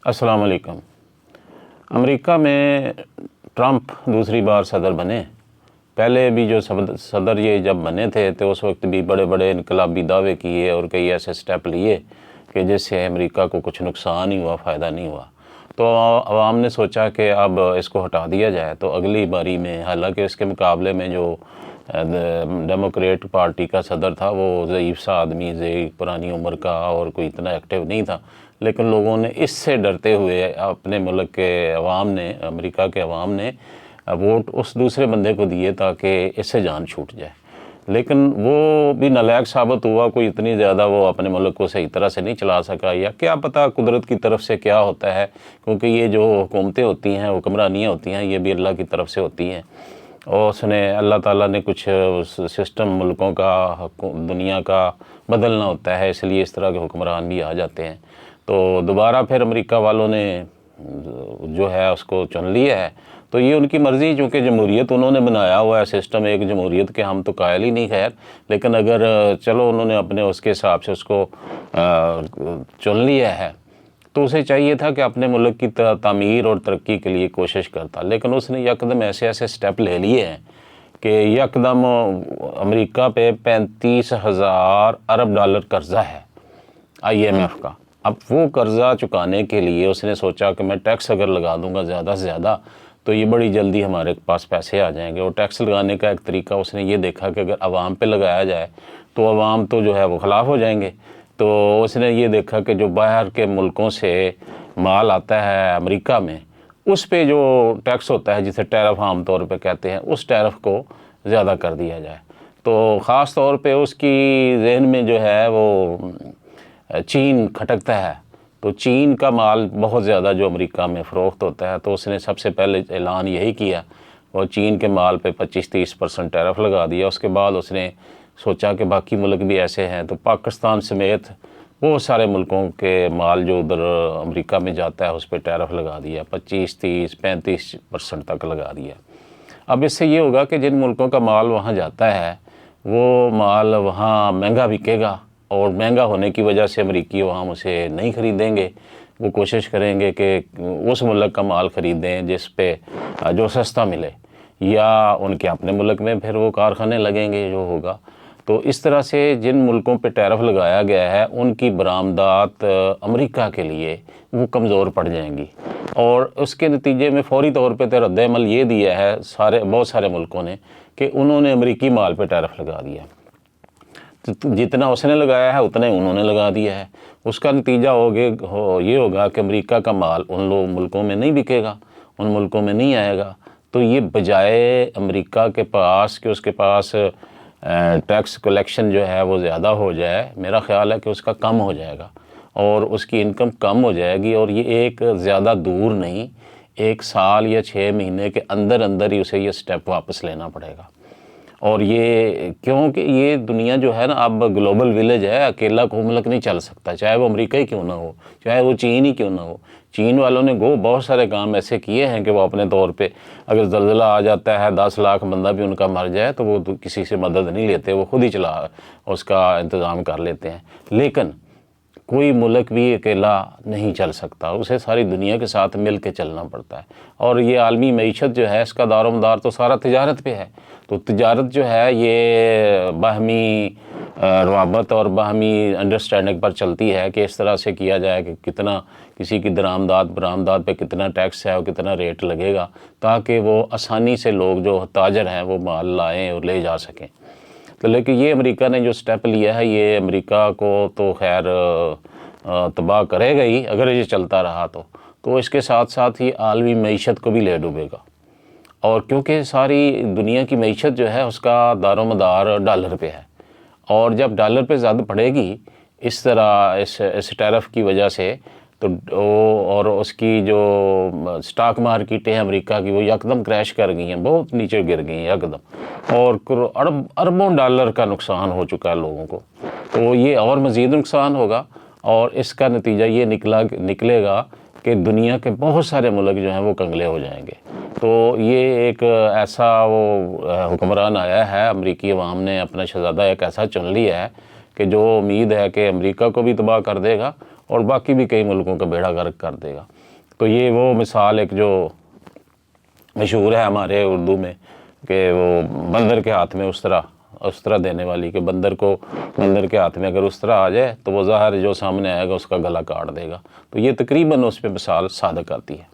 अस्सलाम वालेकुम। अमेरिका में ट्रंप दूसरी बार सदर बने। पहले भी जो सदर ये जब बने थे तो उस वक्त भी बड़े बड़े इनकलाबी दावे किए और कई ऐसे स्टेप लिए कि जिससे अमेरिका को कुछ नुकसान ही हुआ, फ़ायदा नहीं हुआ। तो आवाम ने सोचा कि अब इसको हटा दिया जाए। तो अगली बारी में, हालांकि इसके मुकाबले में जो डेमोक्रेट पार्टी का सदर था वो ज़ईफ़ सा आदमी, पुरानी उम्र का और कोई इतना एक्टिव नहीं था, लेकिन लोगों ने इससे डरते हुए अपने मुल्क के अवाम ने, अमेरिका के अवाम ने वोट उस दूसरे बंदे को दिए ताकि इससे जान छूट जाए। लेकिन वो भी नालायक साबित हुआ, कोई इतनी ज़्यादा वो अपने मुल्क को सही तरह से नहीं चला सका, या क्या पता कुदरत की तरफ से क्या होता है, क्योंकि ये जो हुकूमतें होती हैं, हुक्मरानियाँ होती हैं, ये भी अल्लाह की तरफ से होती हैं। और उसने अल्लाह ताला ने कुछ सिस्टम मुल्कों का, दुनिया का बदलना होता है, इसलिए इस तरह के हुक्मरान भी आ जाते हैं। तो दोबारा फिर अमेरिका वालों ने जो है उसको चुन लिया है। तो ये उनकी मर्ज़ी, चूँकि जमहूरियत उन्होंने बनाया हुआ है सिस्टम, एक जमहूरियत के हम तो कायल ही नहीं खैर, लेकिन अगर चलो उन्होंने अपने उसके हिसाब से उसको चुन लिया है तो उसे चाहिए था कि अपने मुल्क की तामीर और तरक्की के लिए कोशिश करता। लेकिन उसने यकदम ऐसे ऐसे स्टेप ले लिए हैं कि यकदम अमेरिका पे 35,000 अरब डॉलर कर्ज़ा है IMF का। अब वो कर्ज़ा चुकाने के लिए उसने सोचा कि मैं टैक्स अगर लगा दूंगा ज़्यादा से ज़्यादा तो ये बड़ी जल्दी हमारे पास पैसे आ जाएंगे। और टैक्स लगाने का एक तरीका उसने ये देखा कि अगर आवाम पे लगाया जाए तो आवाम तो जो है वो ख़िलाफ़ हो जाएंगे। तो उसने ये देखा कि जो बाहर के मुल्कों से माल आता है अमेरिका में, उस पे जो टैक्स होता है, जिसे टैरिफ आम तौर पे कहते हैं, उस टैरिफ को ज़्यादा कर दिया जाए। तो ख़ास तौर पे उसकी जहन में जो है वो चीन खटकता है। तो चीन का माल बहुत ज़्यादा जो अमेरिका में फ़रोख्त होता है, तो उसने सबसे पहले ऐलान यही किया और चीन के माल पे 25-30% टैरिफ लगा दिया। उसके बाद उसने सोचा कि बाकी मुल्क भी ऐसे हैं, तो पाकिस्तान समेत बहुत सारे मुल्कों के माल जो उधर अमेरिका में जाता है उस पर टैरिफ लगा दिया, 25-30-35% तक लगा दिया। अब इससे ये होगा कि जिन मुल्कों का माल वहाँ जाता है वो माल वहाँ महंगा बिकेगा, और महंगा होने की वजह से अमेरिकी वहाँ उसे नहीं ख़रीदेंगे। वो कोशिश करेंगे कि उस मुल्क का माल ख़रीदें जिस पे जो सस्ता मिले, या उनके अपने मुल्क में फिर वो कारखाने लगेंगे जो होगा। तो इस तरह से जिन मुल्कों पे टैरिफ लगाया गया है उनकी बरामदात अमेरिका के लिए वो कमज़ोर पड़ जाएंगी, और उसके नतीजे में फ़ौरी तौर पे तो रद्द-ए-अमल ये दिया है बहुत सारे मुल्कों ने कि उन्होंने अमेरिकी माल पे टैरिफ लगा दिया। तो जितना उसने लगाया है उतना ही उन्होंने लगा दिया है। उसका नतीजा ये होगा कि अमेरिका का माल उन मुल्कों में नहीं बिकेगा, उन मुल्कों में नहीं आएगा। तो ये बजाय अमेरिका के पास कि उसके पास टैक्स कलेक्शन जो है वो ज़्यादा हो जाए, मेरा ख़्याल है कि उसका कम हो जाएगा और उसकी इनकम कम हो जाएगी। और ये एक ज़्यादा दूर नहीं, 1 साल या 6 महीने के अंदर अंदर ही उसे ये स्टेप वापस लेना पड़ेगा। और ये क्योंकि ये दुनिया जो है ना अब ग्लोबल विलेज है, अकेला कोई मुल्क नहीं चल सकता, चाहे वो अमेरिका ही क्यों ना हो, चाहे वो चीन ही क्यों ना हो। चीन वालों ने बहुत सारे काम ऐसे किए हैं कि वो अपने तौर पे अगर ज़लज़ला आ जाता है, 10 लाख बंदा भी उनका मर जाए तो वो किसी से मदद नहीं लेते, वो खुद ही उसका इंतज़ाम कर लेते हैं। लेकिन कोई मुल्क भी अकेला नहीं चल सकता, उसे सारी दुनिया के साथ मिल के चलना पड़ता है। और ये आलमी मईशत जो है इसका दारोमदार तो सारा तिजारत पे है। तो तिजारत जो है ये बाहमी रवाबत और बाहमी अंडरस्टैंडिंग पर चलती है कि इस तरह से किया जाए कि कितना किसी की बरामदात पे कितना टैक्स है और कितना रेट लगेगा, ताकि वो आसानी से लोग जो ताजर हैं वो माल लाएँ और ले जा सकें। तो लेकिन ये अमेरिका ने जो स्टेप लिया है ये अमेरिका को तो खैर तबाह करेगा ही अगर ये चलता रहा तो इसके साथ साथ ही आलमी मईशत को भी ले डूबेगा। और क्योंकि सारी दुनिया की मईशत जो है उसका दारोमदार डॉलर पे है, और जब डॉलर पे ज़्यादा पड़ेगी इस तरह इस टैरिफ की वजह से, तो और उसकी जो स्टॉक मार्केट है अमेरिका की वो यकदम क्रैश कर गई हैं, बहुत नीचे गिर गई हैं यकदम, और अरबों डॉलर का नुकसान हो चुका है लोगों को। तो ये और मज़ीद नुकसान होगा, और इसका नतीजा ये निकलेगा कि दुनिया के बहुत सारे मुल्क जो हैं वो कंगले हो जाएंगे। तो ये एक ऐसा वो हुक्मरान आया है, अमेरिकी अवाम ने अपना शहज़ादा एक ऐसा चुन लिया है कि जो उम्मीद है कि अमेरिका को भी तबाह कर देगा और बाकी भी कई मुल्कों का बेड़ा गर्क कर देगा। تو یہ وہ مثال ایک جو مشہور ہے ہمارے اردو میں کہ وہ بندر کے ہاتھ میں اس طرح دینے والی، کہ بندر کے ہاتھ میں اگر اس طرح آ جائے تو وہ ظاہر جو سامنے آئے گا اس کا گلا کاٹ دے گا۔ تو یہ تقریباً اس پہ مثال صادق آتی ہے۔